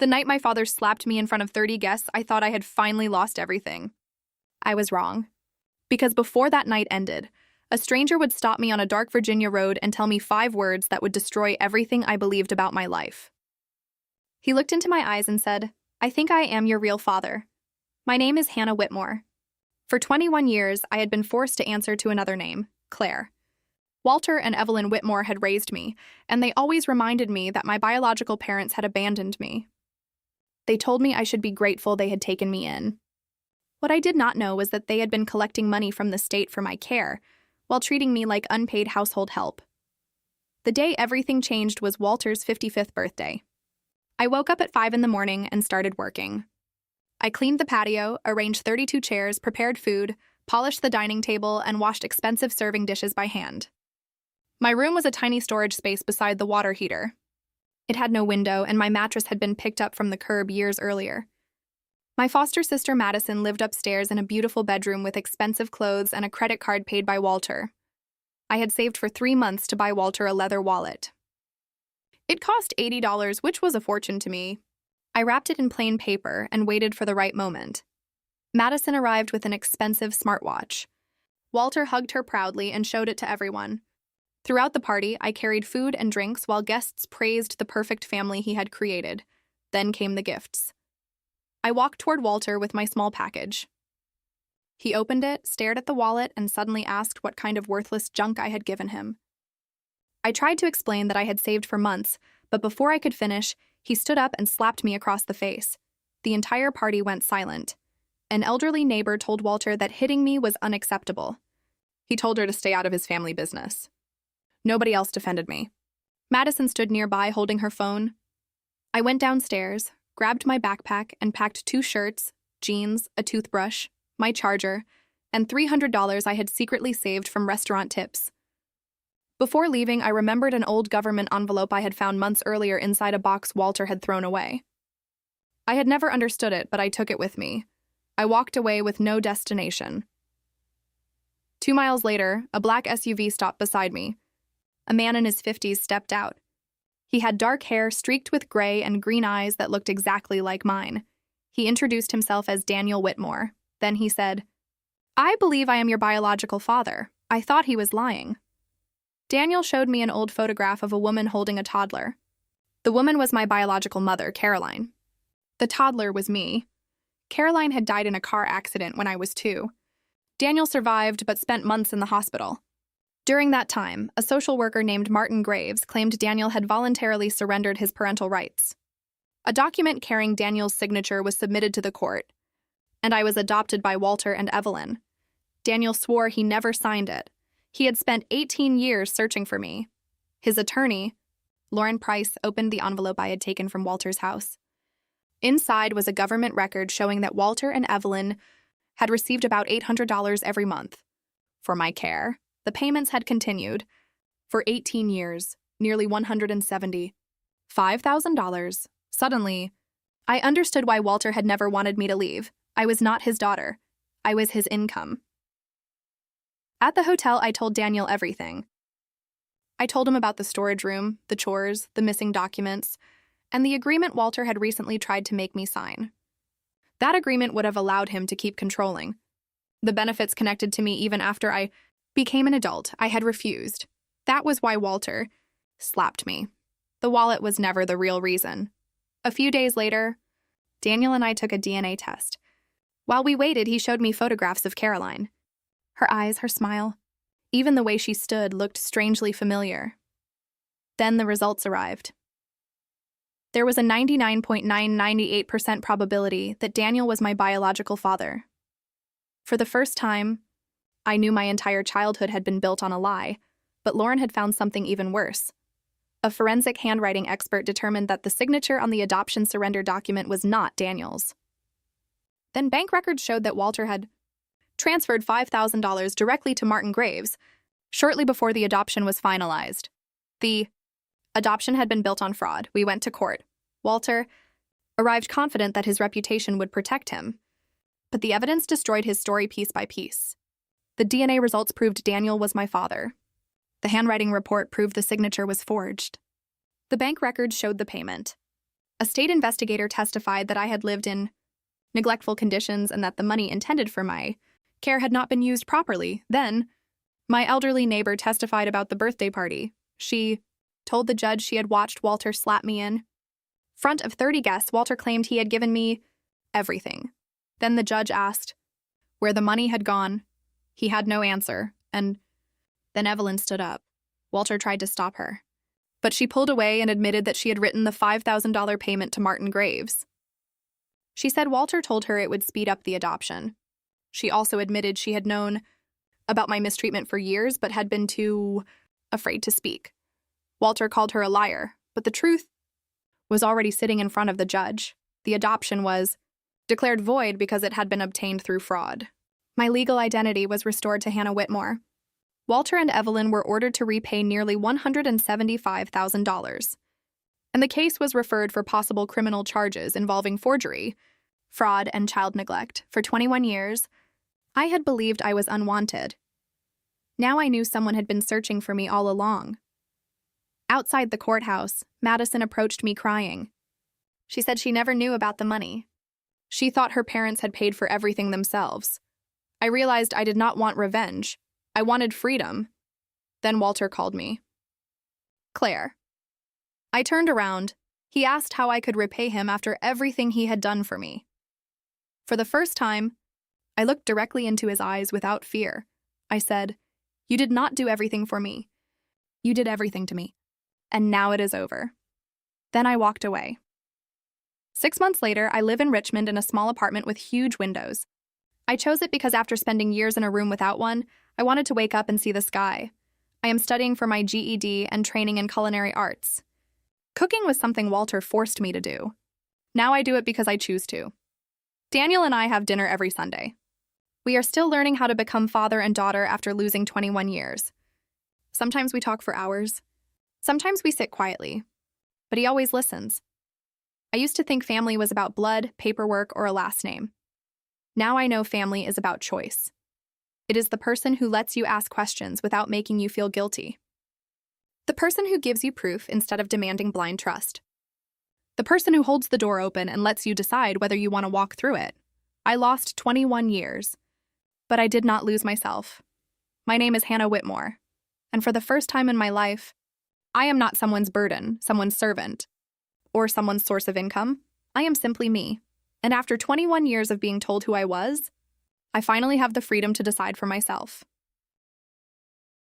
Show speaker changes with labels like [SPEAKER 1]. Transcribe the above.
[SPEAKER 1] The night my father slapped me in front of 30 guests, I thought I had finally lost everything. I was wrong. Because before that night ended, a stranger would stop me on a dark Virginia road and tell me 5 words that would destroy everything I believed about my life. He looked into my eyes and said, "I think I am your real father. My name is Hannah Whitmore." For 21 years, I had been forced to answer to another name, Claire. Walter and Evelyn Whitmore had raised me, and they always reminded me that my biological parents had abandoned me. They told me I should be grateful they had taken me in. What I did not know was that they had been collecting money from the state for my care, while treating me like unpaid household help. The day everything changed was Walter's 55th birthday. I woke up at 5 in the morning and started working. I cleaned the patio, arranged 32 chairs, prepared food, polished the dining table, and washed expensive serving dishes by hand. My room was a tiny storage space beside the water heater. It had no window, and my mattress had been picked up from the curb years earlier. My foster sister Madison lived upstairs in a beautiful bedroom with expensive clothes and a credit card paid by Walter. I had saved for 3 months to buy Walter a leather wallet. It cost $80, which was a fortune to me. I wrapped it in plain paper and waited for the right moment. Madison arrived with an expensive smartwatch. Walter hugged her proudly and showed it to everyone. Throughout the party, I carried food and drinks while guests praised the perfect family he had created. Then came the gifts. I walked toward Walter with my small package. He opened it, stared at the wallet, and suddenly asked what kind of worthless junk I had given him. I tried to explain that I had saved for months, but before I could finish, he stood up and slapped me across the face. The entire party went silent. An elderly neighbor told Walter that hitting me was unacceptable. He told her to stay out of his family business. Nobody else defended me. Madison stood nearby holding her phone. I went downstairs, grabbed my backpack, and packed 2 shirts, jeans, a toothbrush, my charger, and $300 I had secretly saved from restaurant tips. Before leaving, I remembered an old government envelope I had found months earlier inside a box Walter had thrown away. I had never understood it, but I took it with me. I walked away with no destination. 2 miles later, a black SUV stopped beside me. A man in his 50s stepped out. He had dark hair streaked with gray and green eyes that looked exactly like mine. He introduced himself as Daniel Whitmore. Then he said, "I believe I am your biological father." I thought he was lying. Daniel showed me an old photograph of a woman holding a toddler. The woman was my biological mother, Caroline. The toddler was me. Caroline had died in a car accident when I was 2. Daniel survived but spent months in the hospital. During that time, a social worker named Martin Graves claimed Daniel had voluntarily surrendered his parental rights. A document carrying Daniel's signature was submitted to the court, and I was adopted by Walter and Evelyn. Daniel swore he never signed it. He had spent 18 years searching for me. His attorney, Lauren Price, opened the envelope I had taken from Walter's house. Inside was a government record showing that Walter and Evelyn had received about $800 every month for my care. The payments had continued for 18 years, nearly $175,000. Suddenly, I understood why Walter had never wanted me to leave. I was not his daughter. I was his income. At the hotel, I told Daniel everything. I told him about the storage room, the chores, the missing documents, and the agreement Walter had recently tried to make me sign. That agreement would have allowed him to keep controlling the benefits connected to me even after I became an adult. I had refused. That was why Walter slapped me. The wallet was never the real reason. A few days later, Daniel and I took a DNA test. While we waited, he showed me photographs of Caroline. Her eyes, her smile, even the way she stood looked strangely familiar. Then the results arrived. There was a 99.998% probability that Daniel was my biological father. For the first time, I knew my entire childhood had been built on a lie, but Lauren had found something even worse. A forensic handwriting expert determined that the signature on the adoption surrender document was not Daniel's. Then bank records showed that Walter had transferred $5,000 directly to Martin Graves shortly before the adoption was finalized. The adoption had been built on fraud. We went to court. Walter arrived confident that his reputation would protect him, but the evidence destroyed his story piece by piece. The DNA results proved Daniel was my father. The handwriting report proved the signature was forged. The bank records showed the payment. A state investigator testified that I had lived in neglectful conditions and that the money intended for my care had not been used properly. Then, my elderly neighbor testified about the birthday party. She told the judge she had watched Walter slap me in front of 30 guests. Walter claimed he had given me everything. Then the judge asked where the money had gone. He had no answer, and then Evelyn stood up. Walter tried to stop her, but she pulled away and admitted that she had written the $5,000 payment to Martin Graves. She said Walter told her it would speed up the adoption. She also admitted she had known about my mistreatment for years but had been too afraid to speak. Walter called her a liar, but the truth was already sitting in front of the judge. The adoption was declared void because it had been obtained through fraud. My legal identity was restored to Hannah Whitmore. Walter and Evelyn were ordered to repay nearly $175,000, and the case was referred for possible criminal charges involving forgery, fraud, and child neglect. For 21 years, I had believed I was unwanted. Now I knew someone had been searching for me all along. Outside the courthouse, Madison approached me crying. She said she never knew about the money. She thought her parents had paid for everything themselves. I realized I did not want revenge. I wanted freedom. Then Walter called me. Claire. I turned around. He asked how I could repay him after everything he had done for me. For the first time, I looked directly into his eyes without fear. I said, "You did not do everything for me. You did everything to me. And now it is over." Then I walked away. 6 months later, I live in Richmond in a small apartment with huge windows. I chose it because after spending years in a room without one, I wanted to wake up and see the sky. I am studying for my GED and training in culinary arts. Cooking was something Walter forced me to do. Now I do it because I choose to. Daniel and I have dinner every Sunday. We are still learning how to become father and daughter after losing 21 years. Sometimes we talk for hours. Sometimes we sit quietly. But he always listens. I used to think family was about blood, paperwork, or a last name. Now I know family is about choice. It is the person who lets you ask questions without making you feel guilty. The person who gives you proof instead of demanding blind trust. The person who holds the door open and lets you decide whether you want to walk through it. I lost 21 years, but I did not lose myself. My name is Hannah Whitmore, and for the first time in my life, I am not someone's burden, someone's servant, or someone's source of income. I am simply me. And after 21 years of being told who I was, I finally have the freedom to decide for myself.